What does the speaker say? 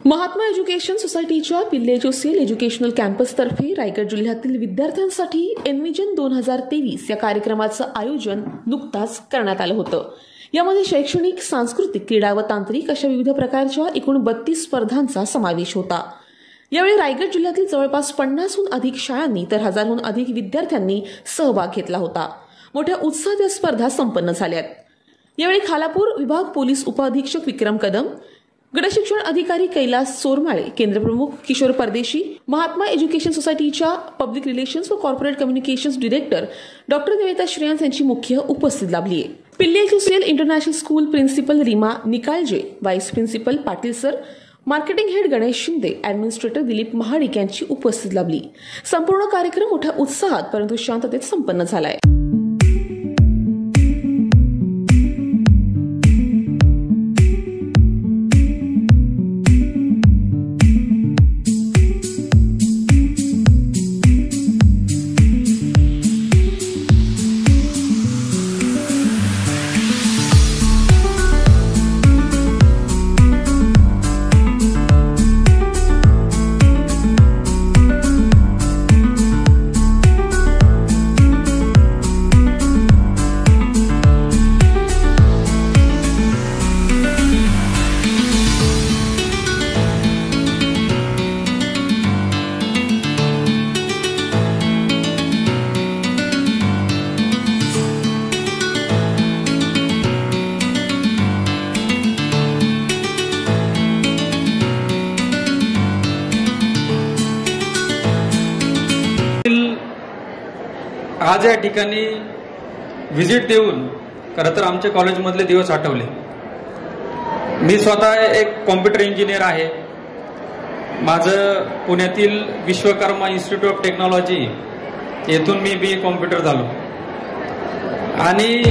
Mahatma education सोसायटीच्या पिल्ले जोसेल educational कॅम्पसतर्फे Raigad जिल्ह्यातील विद्यार्थ्यांसाठी एनव्हिजन 2023 या कार्यक्रमाचं आयोजन नुकताच करण्यात आलं होतं। यामध्ये शैक्षणिक, सांस्कृतिक, क्रीडा व तांत्रिक अशा विविध प्रकारच्या एकूण 32 स्पर्धांचा समावेश होता। यावेळी रायगड जिल्ह्यातील जवळपास 50हून अधिक शाळांनी तर 1000हून अधिक विद्यार्थ्यांनी सहभाग घेतला होता। मोठ्या उत्साहात या स्पर्धा संपन्न झाल्यात। यावेळी खालापूर विभाग पोलीस उपअधीक्षक विक्रम कदम, गटशिक्षण अधिकारी कैलास सोरमाळे, केंद्रप्रमुख किशोर परदेशी, महात्मा एज्युकेशन सोसायटीच्या पब्लिक रिलेशन्स व corporate communications director doctor Niveta Shreyans यांची मुख्य उपस्थिती लाभली आहे। पिल्ले जोसेल international school principal Rima Nikalje, vice principal Patil sir, marketing head Ganesh Shinde, administrator Dilip Mahadik यांची उपस्थिती लाभली। संपूर्ण कार्यक्रम मोठ्या उत्साहात परंतु शांततेत संपन्न झालाय। आज या ठिकाणी व्हिजिट देऊन खरं तर आमच्या कॉलेजमधले दिवस आठवले। मी स्वतः एक कॉम्प्युटर इंजिनियर आहे। माझं पुण्यातील विश्वकर्मा इन्स्टिट्यूट ऑफ टेक्नॉलॉजी येथून मी BA कॉम्प्युटर झालो आणि